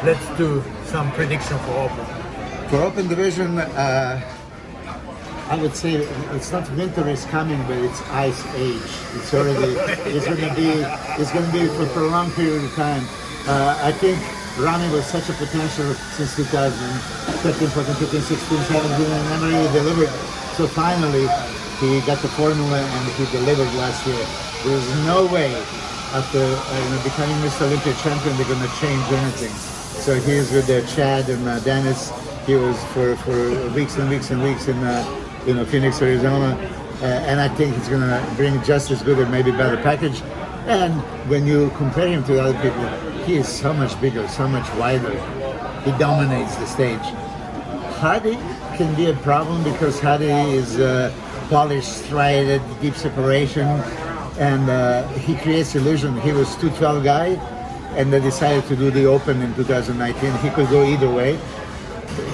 let's do some prediction for open. For open division, I would say it's not winter is coming, but it's ice age. It's already, it's going to be for a prolonged period of time. I think Rami was such a potential since 2013, 14, 15, 16, 17, and never really delivered. So finally, he got the formula and he delivered last year. There's no way after becoming Mr. Olympia champion they're going to change anything. So he is with Chad and Dennis. He was for weeks and weeks and weeks in Phoenix, Arizona, and I think he's going to bring just as good or maybe better package. And when you compare him to other people, he is so much bigger, so much wider. He dominates the stage. Hadi can be a problem because Hadi is polished, striated, deep separation, and he creates illusion. He was 212 guy, and they decided to do the Open in 2019. He could go either way.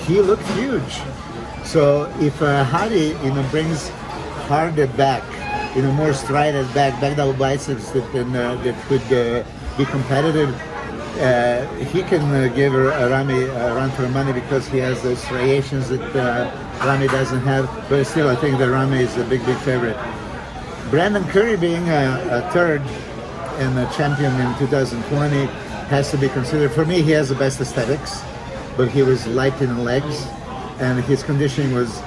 He looked huge. So if Hadi, brings harder back, more striated back double biceps that could be competitive, he can give Rami a run for money because he has those striations that Rami doesn't have. But still, I think that Rami is a big favorite. Brandon Curry being a third and a champion in 2020 has to be considered. For me, he has the best aesthetics, but he was light in the legs, and his conditioning was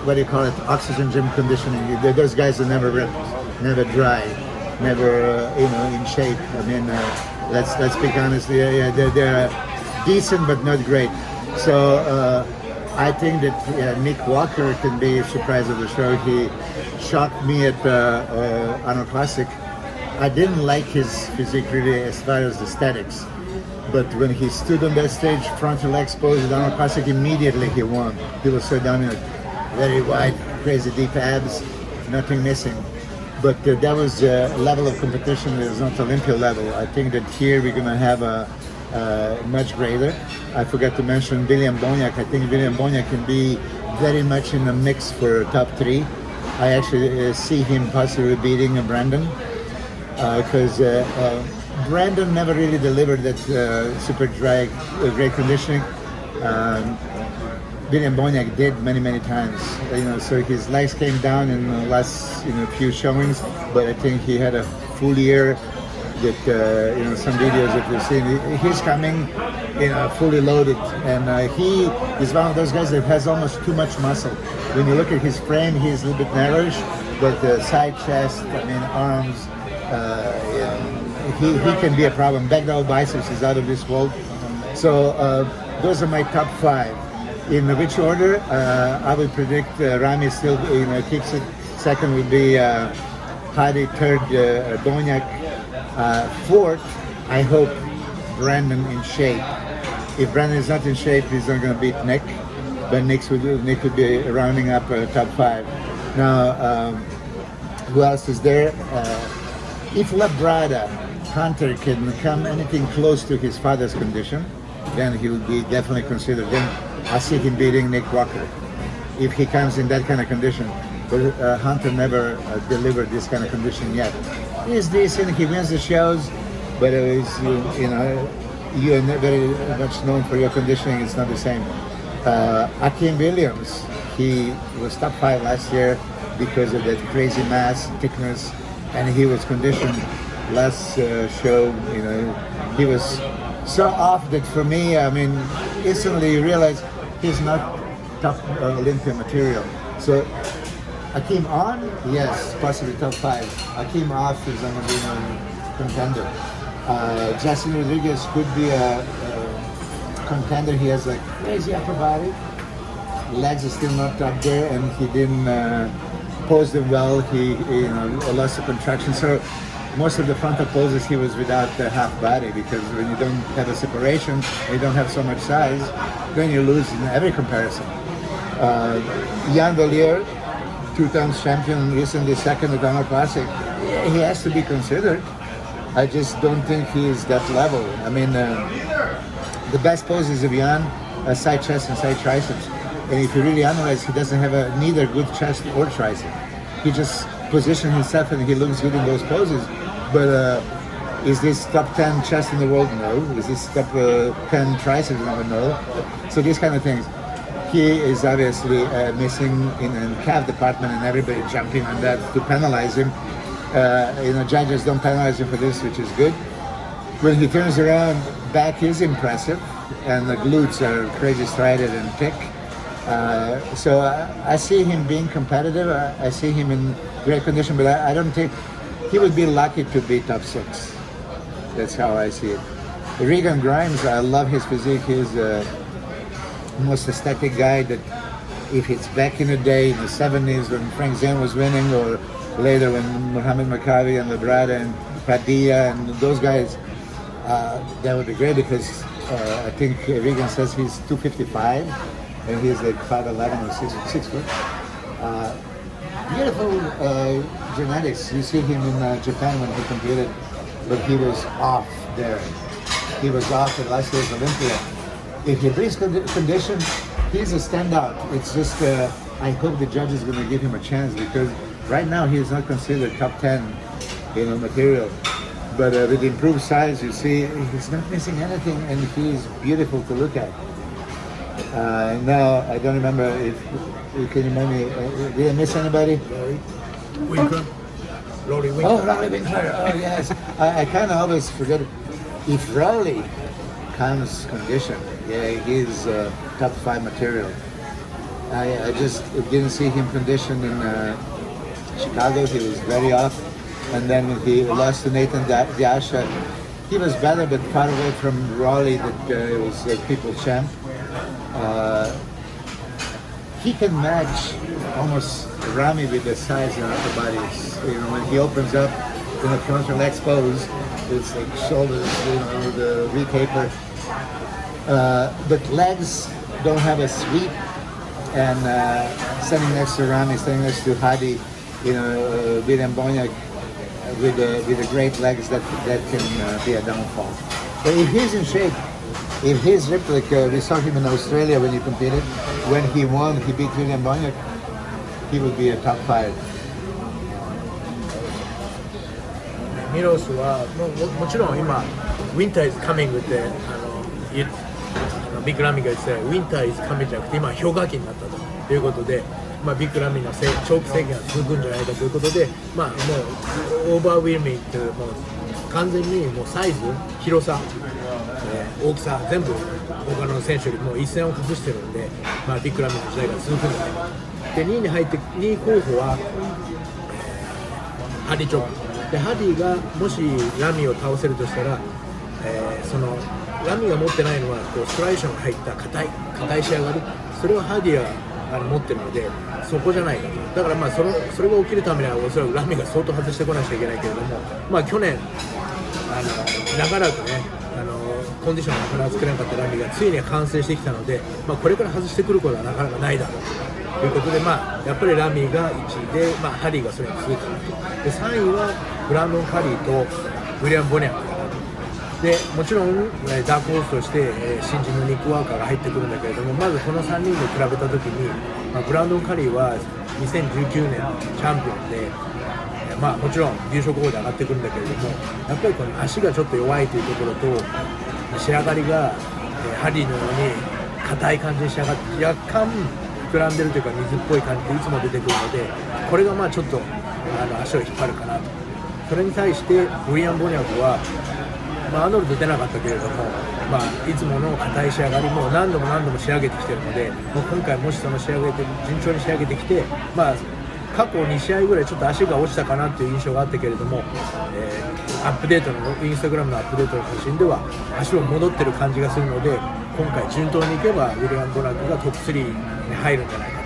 what do you call it? Oxygen gym conditioning. Those guys are never ripped, never dry, never in shape. I mean, let's be honest. They're decent but not great. So I think that Nick Walker can be a surprise of the show. He shocked me at Arnold Classic. I didn't like his physique really as far as aesthetics, but when he stood on that stage, frontal exposed at Arnold Classic, immediately he won. He was so dominant, very wide, crazy deep abs, nothing missing. But that was a level of competition that is not Olympia level. I think that here we're going to have a much greater. I forgot to mention William Boniak. I think William Boniak can be very much in the mix for top three. I actually see him possibly beating Brandon because Brandon never really delivered that super dry, great conditioning. William Boniak did many times, so his legs came down in the last few showings, but I think he had a full year that some videos that you've seen, he's coming fully loaded, and he is one of those guys that has almost too much muscle. When you look at his frame, he's a little bit narrowish, but the side chest, arms, he can be a problem. Back double biceps is out of this world. So those are my top five. In which order? I would predict Rami still keeps it. Second would be Hadi. Third, Boniak. Fourth, I hope Brandon in shape. If Brandon is not in shape, he's not going to beat Nick. But Nick would be rounding up top five. Now, who else is there? If Labrada Hunter can come anything close to his father's condition, then he will be definitely considered. Then I see him beating Nick Walker if he comes in that kind of condition. But Hunter never delivered this kind of condition yet. He's decent. He wins the shows, but you're very much known for your conditioning. It's not the same. Akeem Williams, he was top 5 last year because of that crazy mass, thickness, and he was conditioned last show. He was so off that for me, instantly you realize he's not top Olympia material. So Akeem on, yes, possibly top 5. Akeem off is going to be a contender. Justin Rodriguez could be a contender. He has a crazy upper body. Legs are still not up there, and he didn't pose them well. He lost the contraction. So most of the frontal poses he was without the half body, because when you don't have a separation, you don't have so much size, then you lose in every comparison. Jan Valier, 2 times champion, recently second at Arnold Classic. He has to be considered. I just don't think he is that level. The best poses of Jan are side chest and side triceps. And if you really analyze, he doesn't have neither good chest or tricep. He just positions himself and he looks good in those poses. But Is this top 10 chess in the world? No. Is this top 10 triceps? No. So these kind of things. He is obviously missing in the calf department, and everybody jumping on that to penalize him. Judges don't penalize him for this, which is good. When he turns around, back is impressive, and the glutes are crazy strided and thick. So I see him being competitive. I see him in great condition, but I don't think he would be lucky to be top 6. That's how I see it. Regan Grimes, I love his physique. He's the most aesthetic guy that if it's back in the day, in the 70s when Frank Zane was winning, or later when Muhammad Makavi and Labrada and Padilla and those guys, that would be great because I think Regan says he's 255 and he's like 5'11 or 6 foot. Beautiful genetics. You see him in Japan when he competed, but he was off there. He was off at last year's Olympia. If he brings condition, he's a standout. It's just I hope the judge is going to give him a chance because right now he is not considered top 10, material. But with improved size, you see he's not missing anything, and he is beautiful to look at. Now I don't remember if you can remind me. Did I miss anybody? Winkler. Rory Winkler. Oh, Rory Winkler. Oh, yes. I kind of always forget. If Rory comes conditioned, yeah, he's top 5 material. I just didn't see him conditioned in Chicago. He was very off. And then when he lost to Nathan Diasha, he was better, but far away from Raleigh that was a people champ. He can match almost Rami with the size and upper bodies. When he opens up in the frontal exposed, it's like shoulders, the V-taper. But legs don't have a sweep. And standing next to Rami, standing next to Hadi, William Bonyak with the great legs, that can be a downfall. But if he's in shape, if he's ripped, like we saw him in Australia when he competed, when he won, he beat William Bonyak, he would be a top 5. ミロスはもちろん今 Winter is coming with the ビッグラミが言ってた Winter is coming じゃなくて今氷河期になったということで、ビッグラミの長期制限が続くんじゃないかということで、もうオーバーウィルミングってもう完全にもうサイズ、広さ、大きさ全部他の選手よりも一線を隠してるんで、ビッグラミの時代が続くんじゃないかと。で2位に入って2位候補はハディ・チョップで、ハディがもしラミを倒せるとしたら、そのラミが持ってないのはこうストライションが入った硬い仕上がり、それをハディは持ってるので、そこじゃないかと。だからそれが起きるためにはおそらくラミが相当外してこなきゃいけないけれども、去年長らくねコンディションがなかなか作れなかったラミがついに完成してきたので、これから外してくることはなかなかないだろうということで、やっぱりラミが1位で、ハリーがそれに続くかなと。で3位はブランドン・カリーとウィリアム・ボニャックかなと。でもちろんダークホースとして、新人のニック・ワーカーが入ってくるんだけれども、まずこの3人で比べたときに、ブランドン・カリーは2019年チャンピオンで、もちろん優勝候補で上がってくるんだけれども、やっぱりこの足がちょっと弱いというところと仕上がりが、ハリーのように硬い感じに仕上がって若干膨らんでるというか水っぽい感じでいつも出てくるので、これがちょっと足を引っ張るかなと。それに対してウィリアム・ボニャクはアーノルド出なかったけれども、いつもの硬い仕上がりも何度も仕上げてきているので、今回もしその仕上げて順調に仕上げてきて、過去2試合ぐらいちょっと足が落ちたかなっていう印象があったけれども、アップデートのインスタグラムのアップデートの写真では足も戻ってる感じがするので、今回順当にいけばウィリアム・ボナクがトップ3に入るんじゃないか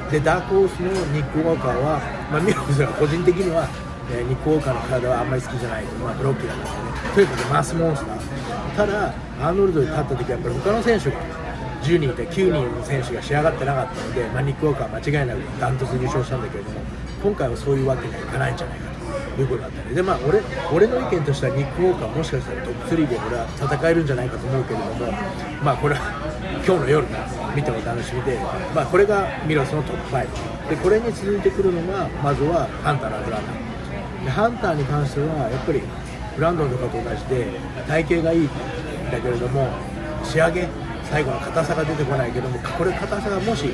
と。でダークホースのニック・ウォーカーは、ミロスは個人的にはニック・ウォーカーの体はあんまり好きじゃないと、ブロッキーだからね。ということでマスモンスター。ただアーノルドに立った時はやっぱり他の選手が10人いて9人の選手が仕上がってなかったので、ニック・ウォーカーは間違いなくダントツ優勝したんだけれども、今回はそういうわけにはいかないんじゃないかということだったので、俺の意見としてはニック・ウォーカーもしかしたらトップ3で俺は戦えるんじゃないかと思うけれども、これは今日の夜見ても楽しみで、これがミロスのトップ5で、これに続いてくるのがまずはハンターのアブラーナで、ハンターに関してはやっぱりブランドンとかと同じで体型がいいんだけれども仕上げ最後の硬さが出てこないけども、これ硬さがもし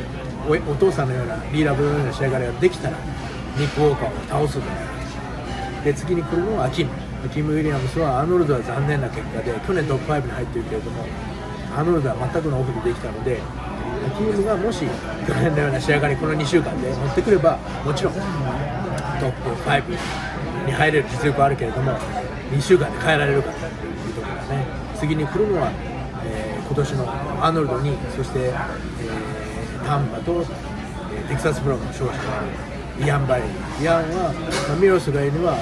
お父さんのようなリーラブのような仕上がりができたらニック・ウォーカーを倒すんだよ。で次に来るのはアキム・ウィリアムスはアーノルドは残念な結果で去年トップ5に入っているけれどもアーノルドは全くのオフでできたので、アキムがもし去年のような仕上がりこの2週間で持ってくればもちろんトップ5に入れる実力はあるけれども2週間で変えられるかというところがね。次に来るのは、今年のアーノルドにそして、タンパと、テキサスプロの勝者イアン・バレー。イアンは、ミロスが言うには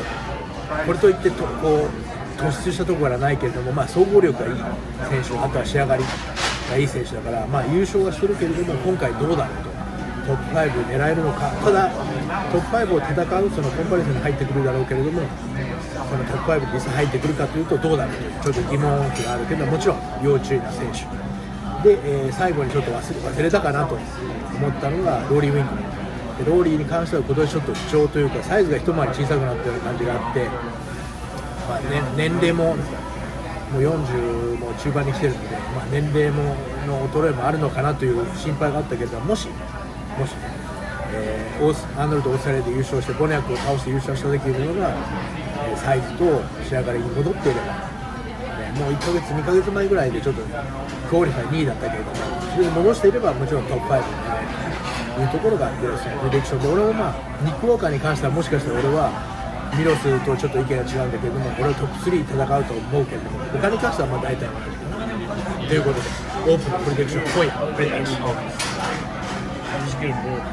これといってこう突出したところはないけれども、総合力がいい選手、あとは仕上がりがいい選手だから、優勝はしてるけれども今回どうだろうと。トップ5を狙えるのか。ただトップ5を戦うそのコンパリソンに入ってくるだろうけれども、そのトップ5に実際入ってくるかというとどうだろうというちょっと疑問符があるけど、もちろん要注意な選手で、最後にちょっと忘れたかなと思ったのがローリー・ウィンクで、ローリーに関しては今年ちょっと不調というかサイズが一回り小さくなったような感じがあって、年齢ももう40も中盤に来てるので、年齢もの衰えもあるのかなという心配があったけれども、もしアーノルド・オーストラリアで優勝してボニャックを倒して優勝した時というのが、サイズと仕上がりに戻っていれば、もう1ヶ月2ヶ月前ぐらいでちょっとクオリファイ2位だったけれどもそれで戻していればもちろんトップ5に狙えるというところがプレディクションで、俺もニック・ウォーカーに関してはもしかしたら俺はミロスとちょっと意見が違うんだけれども俺はトップ3戦うと思うけれども他に関しては大体同じかなということでオープンのプレディクション今夜プレディクション